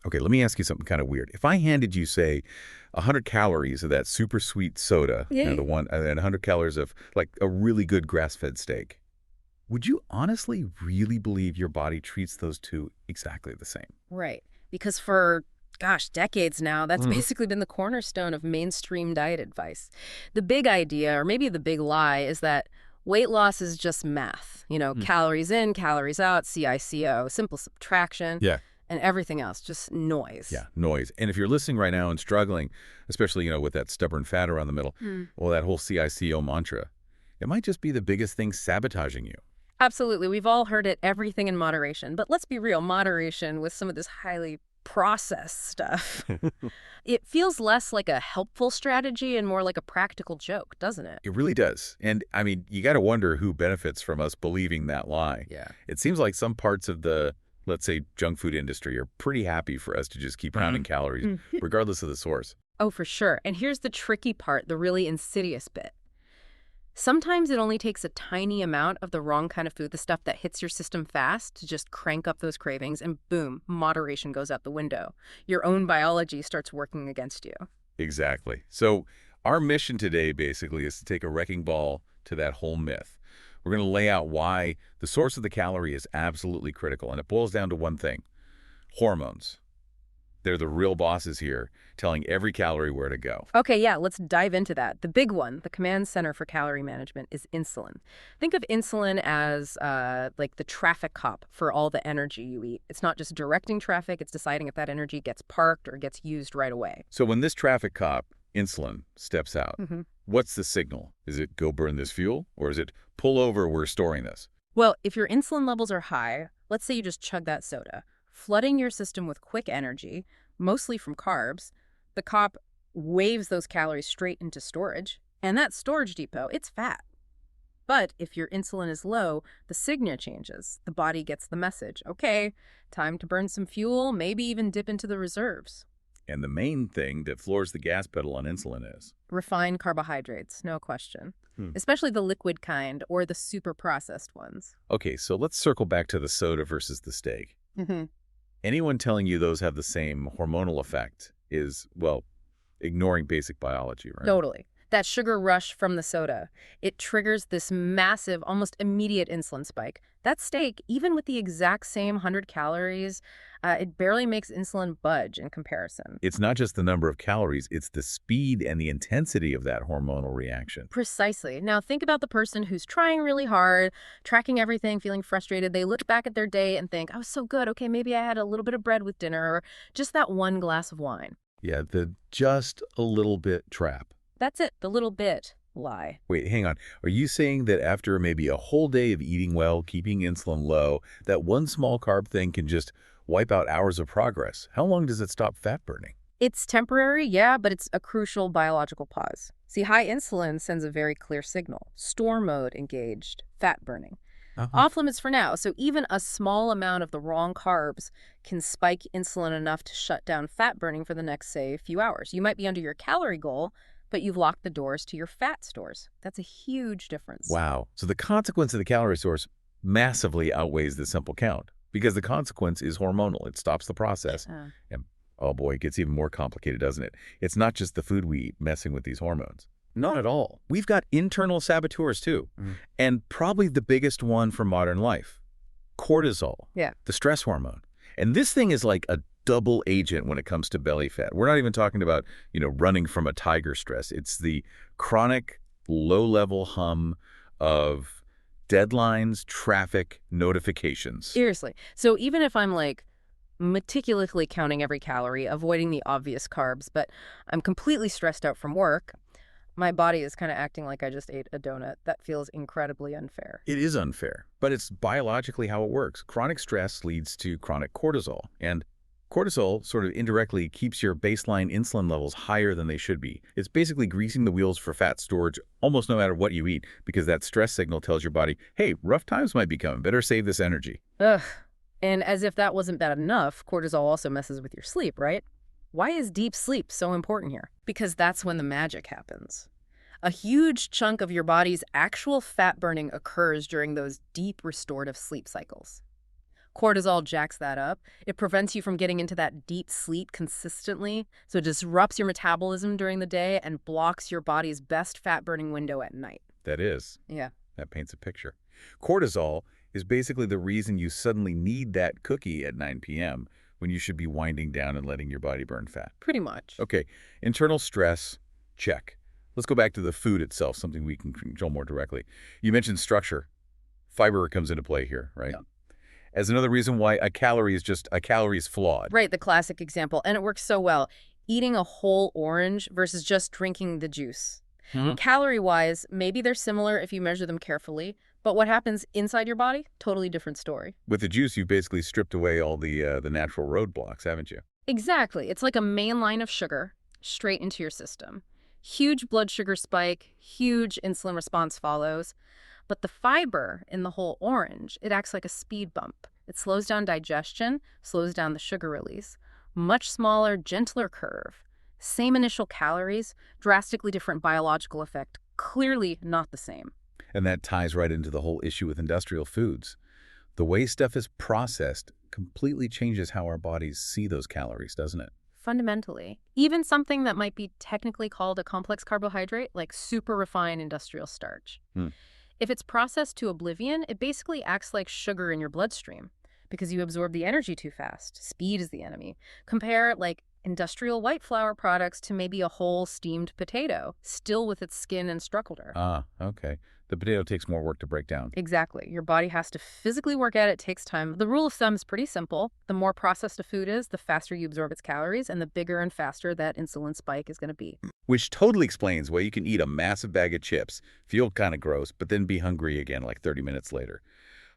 Okay, let me ask you something kind of weird. If I handed you, say, 100 calories of that super sweet soda, Yeah. the one, and 100 calories of like a really good grass-fed steak, would you honestly really believe your body treats those two exactly the same? Right. Because for, gosh, decades now, that's Mhm. basically been the cornerstone of mainstream diet advice. The big idea, or maybe the big lie, is that weight loss is just math. Mm. Calories in, calories out, CICO, simple subtraction, Yeah, and everything else, just noise. yeah, noise. And if you're listening right now and struggling, especially, with that stubborn fat around the middle, Hmm. well, that whole CICO mantra, it might just be the biggest thing sabotaging you. Absolutely. We've all heard it, everything in moderation. But let's be real, moderation with some of this highly processed stuff. It feels less like a helpful strategy and more like a practical joke, doesn't it? It really does. And I mean, you got to wonder who benefits from us believing that lie. Yeah. It seems like some parts of the, let's say, junk food industry are pretty happy for us to just keep pounding calories, Mm. regardless of the source. Oh, for sure. And here's the tricky part, the really insidious bit. Sometimes it only takes a tiny amount of the wrong kind of food, the stuff that hits your system fast, to just crank up those cravings, and boom, moderation goes out the window. Your own biology starts working against you. Exactly. So our mission today basically is to take a wrecking ball to that whole myth. We're going to lay out why the source of the calorie is absolutely critical. And it boils down to one thing: hormones. They're the real bosses here, telling every calorie where to go. Okay, yeah, let's dive into that. The big one, the command center for calorie management, is insulin. Think of insulin as like the traffic cop for all the energy you eat. It's not just directing traffic, it's deciding if that energy gets parked or gets used right away. So when this traffic cop, insulin, steps out, Hmm. what's the signal? Is it go burn this fuel? Or is it pull over, we're storing this? Well, if your insulin levels are high, let's say you just chug that soda, flooding your system with quick energy, mostly from carbs, the cop waves those calories straight into storage. And that storage depot, it's fat. But if your insulin is low, the signal changes. The body gets the message. Okay, time to burn some fuel, maybe even dip into the reserves. And the main thing that floors the gas pedal on insulin is. Refined carbohydrates, no question. Hmm. Especially the liquid kind or the super processed ones. Okay, so let's circle back to the soda versus the steak. Mm-hmm. Anyone telling you those have the same hormonal effect is, well, ignoring basic biology, right? Totally. That sugar rush from the soda, it triggers this massive, almost immediate insulin spike. That steak, even with the exact same 100 calories, it barely makes insulin budge in comparison. It's not just the number of calories, it's the speed and the intensity of that hormonal reaction. Precisely. Now think about the person who's trying really hard, tracking everything, feeling frustrated. They look back at their day and think, I was so good. Okay, maybe I had a little bit of bread with dinner or just that one glass of wine. Yeah, the just a little bit trap. That's it, the little bit lie. Wait, hang on. Are you saying that after maybe a whole day of eating well, keeping insulin low, that one small carb thing can just wipe out hours of progress? How long does it stop fat burning? It's temporary, yeah, but it's a crucial biological pause. See, high insulin sends a very clear signal. Store mode engaged, fat burning. Off limits for now, so even a small amount of the wrong carbs can spike insulin enough to shut down fat burning for the next, say, few hours. You might be under your calorie goal, but you've locked the doors to your fat stores. That's a huge difference. Wow. So the consequence of the calorie source massively outweighs the simple count because the consequence is hormonal. It stops the process. And oh boy, it gets even more complicated, doesn't it? It's not just the food we eat messing with these hormones. Not at all. We've got internal saboteurs too. And probably the biggest one for modern life, cortisol, Yeah. the stress hormone. And this thing is like a double agent when it comes to belly fat. We're not even talking about, running from a tiger stress. It's the chronic low-level hum of deadlines, traffic, notifications. Seriously. So even if I'm like meticulously counting every calorie, avoiding the obvious carbs, but I'm completely stressed out from work, my body is kind of acting like I just ate a donut. That feels incredibly unfair. It is unfair, but it's biologically how it works. Chronic stress leads to chronic cortisol, and cortisol sort of indirectly keeps your baseline insulin levels higher than they should be. It's basically greasing the wheels for fat storage almost no matter what you eat, because that stress signal tells your body, hey, rough times might be coming, better save this energy. Ugh. And as if that wasn't bad enough, cortisol also messes with your sleep, right? Why is deep sleep so important here? Because that's when the magic happens. A huge chunk of your body's actual fat burning occurs during those deep restorative sleep cycles. Cortisol jacks that up. It prevents you from getting into that deep sleep consistently, so it disrupts your metabolism during the day and blocks your body's best fat-burning window at night. That is. Yeah. That paints a picture. Cortisol is basically the reason you suddenly need that cookie at 9 p.m. when you should be winding down and letting your body burn fat. Pretty much. Okay, internal stress, check. Let's go back to the food itself, something we can control more directly. You mentioned structure. Fiber comes into play here, right? Yeah. As another reason why a calorie is flawed. Right, the classic example. And it works so well. Eating a whole orange versus just drinking the juice. Calorie-wise, maybe they're similar if you measure them carefully, but what happens inside your body? Totally different story. With the juice, you've basically stripped away all the natural roadblocks, haven't you? Exactly. It's like a main line of sugar straight into your system. Huge blood sugar spike, huge insulin response follows. But the fiber in the whole orange, it acts like a speed bump. It slows down digestion, slows down the sugar release. Much smaller, gentler curve. Same initial calories, drastically different biological effect. Clearly not the same. And that ties right into the whole issue with industrial foods. The way stuff is processed completely changes how our bodies see those calories, doesn't it? Fundamentally. Even something that might be technically called a complex carbohydrate, like super refined industrial starch. If it's processed to oblivion, it basically acts like sugar in your bloodstream because you absorb the energy too fast. Speed is the enemy. Compare, like, industrial white flour products to maybe a whole steamed potato, still with its skin and structure. Ah, okay. The potato takes more work to break down. Exactly. Your body has to physically work at it. It takes time. The rule of thumb is pretty simple. The more processed a food is, the faster you absorb its calories, and the bigger and faster that insulin spike is going to be. Which totally explains why you can eat a massive bag of chips, feel kind of gross, but then be hungry again like 30 minutes later.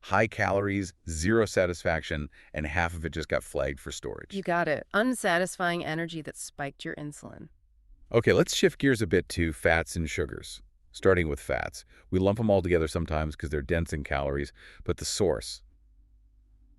High calories, zero satisfaction, and half of it just got flagged for storage. You got it. Unsatisfying energy that spiked your insulin. Okay, let's shift gears a bit to fats and sugars. Starting with fats. We lump them all together sometimes because they're dense in calories, but the source,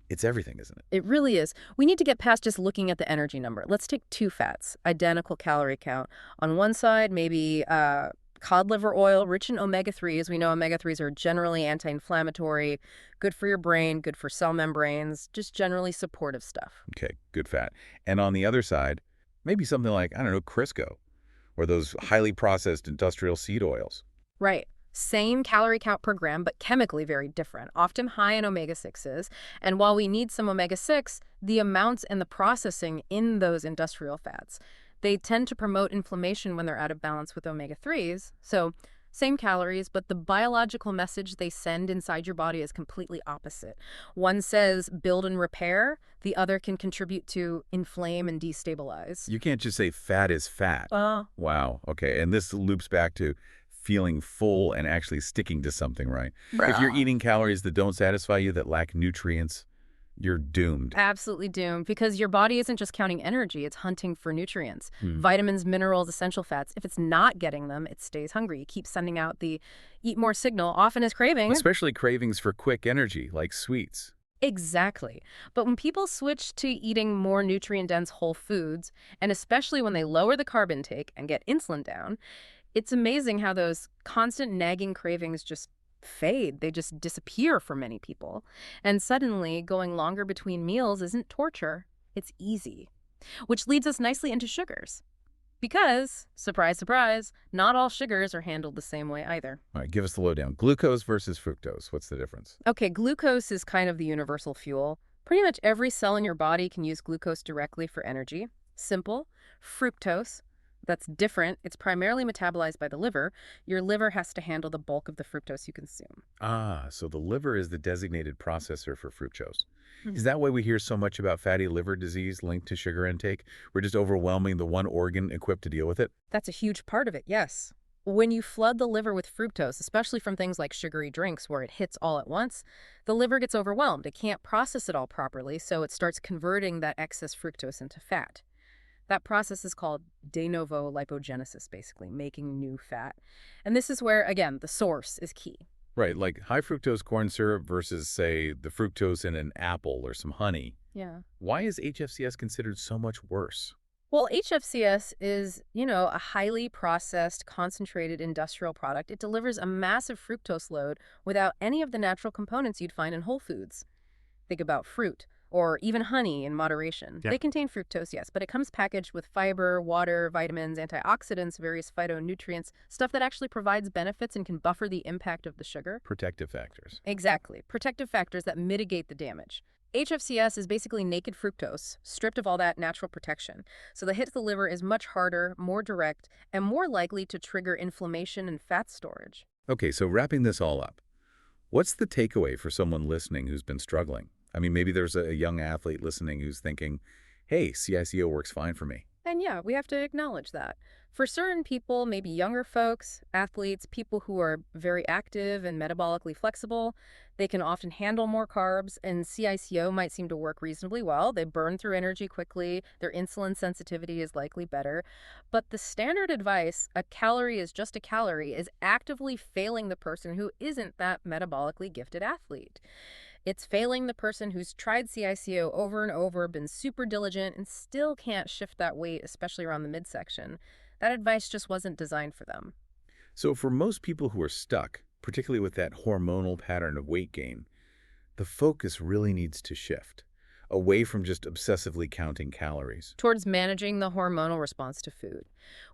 it's everything, isn't it? It really is. We need to get past just looking at the energy number. Let's take two fats, identical calorie count. On one side, maybe cod liver oil, rich in omega-3s. We know omega-3s are generally anti-inflammatory, good for your brain, good for cell membranes, just generally supportive stuff. Okay, good fat. And on the other side, maybe something like, I don't know, Crisco, or those highly processed industrial seed oils. Right. Same calorie count per gram, but chemically very different, often high in omega-6s. And while we need some omega-6, the amounts and the processing in those industrial fats, they tend to promote inflammation when they're out of balance with omega-3s. So same calories, but the biological message they send inside your body is completely opposite. One says build and repair. The other can contribute to inflame and destabilize. You can't just say fat is fat. Wow. Okay. And this loops back to feeling full and actually sticking to something, right? If you're eating calories that don't satisfy you, that lack nutrients, you're doomed. Absolutely doomed, because your body isn't just counting energy, it's hunting for nutrients, vitamins, minerals, essential fats. If it's not getting them, it stays hungry. You keep sending out the eat more signal, often as cravings. Especially cravings for quick energy, like sweets. Exactly. But when people switch to eating more nutrient-dense whole foods, and especially when they lower the carb intake and get insulin down, it's amazing how those constant nagging cravings just fade. They just disappear for many people. And suddenly, going longer between meals isn't torture. It's easy. Which leads us nicely into sugars. Because, surprise, surprise, not all sugars are handled the same way either. All right, give us the lowdown. Glucose versus fructose. What's the difference? Okay, glucose is kind of the universal fuel. Pretty much every cell in your body can use glucose directly for energy. Simple. Fructose, that's different. It's primarily metabolized by the liver. Your liver has to handle the bulk of the fructose you consume. Ah, so the liver is the designated processor for fructose. Is that why we hear so much about fatty liver disease linked to sugar intake? We're just overwhelming the one organ equipped to deal with it? That's a huge part of it, yes. When you flood the liver with fructose, especially from things like sugary drinks where it hits all at once, the liver gets overwhelmed. It can't process it all properly, so it starts converting that excess fructose into fat. That process is called de novo lipogenesis, basically, making new fat. And this is where, again, the source is key. Right, like high fructose corn syrup versus, say, the fructose in an apple or some honey. Yeah. Why is HFCS considered so much worse? Well, HFCS is, a highly processed, concentrated industrial product. It delivers a massive fructose load without any of the natural components you'd find in whole foods. Think about fruit or even honey in moderation. Yeah. They contain fructose, yes, but it comes packaged with fiber, water, vitamins, antioxidants, various phytonutrients, stuff that actually provides benefits and can buffer the impact of the sugar. Protective factors. Exactly. Protective factors that mitigate the damage. HFCS is basically naked fructose, stripped of all that natural protection. So the hit to the liver is much harder, more direct, and more likely to trigger inflammation and fat storage. Okay, so wrapping this all up, what's the takeaway for someone listening who's been struggling? I mean, maybe there's a young athlete listening who's thinking, hey, CICO works fine for me. And yeah, we have to acknowledge that. For certain people, maybe younger folks, athletes, people who are very active and metabolically flexible, they can often handle more carbs, and CICO might seem to work reasonably well. They burn through energy quickly, their insulin sensitivity is likely better. But the standard advice, a calorie is just a calorie, is actively failing the person who isn't that metabolically gifted athlete. It's failing the person who's tried CICO over and over, been super diligent, and still can't shift that weight, especially around the midsection. That advice just wasn't designed for them. So for most people who are stuck, particularly with that hormonal pattern of weight gain, the focus really needs to shift away from just obsessively counting calories. Towards managing the hormonal response to food,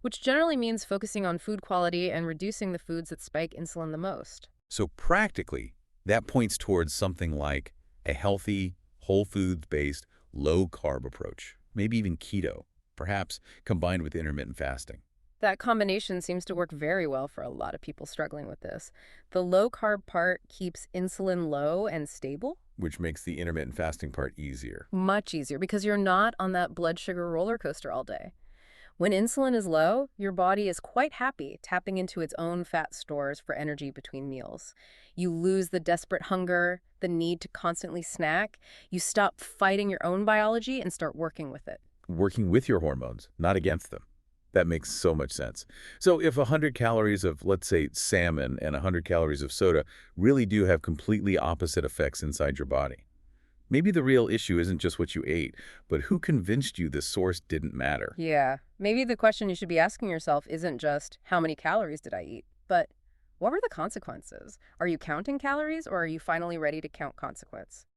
which generally means focusing on food quality and reducing the foods that spike insulin the most. So practically, that points towards something like a healthy, whole foods-based, low-carb approach, maybe even keto, perhaps combined with intermittent fasting. That combination seems to work very well for a lot of people struggling with this. The low-carb part keeps insulin low and stable. Which makes the intermittent fasting part easier. Much easier because you're not on that blood sugar roller coaster all day. When insulin is low, your body is quite happy tapping into its own fat stores for energy between meals. You lose the desperate hunger, the need to constantly snack. You stop fighting your own biology and start working with it. Working with your hormones, not against them. That makes so much sense. So if 100 calories of, let's say, salmon and 100 calories of soda really do have completely opposite effects inside your body, maybe the real issue isn't just what you ate, but who convinced you the source didn't matter? Yeah, maybe the question you should be asking yourself isn't just how many calories did I eat, but what were the consequences? Are you counting calories or are you finally ready to count consequence?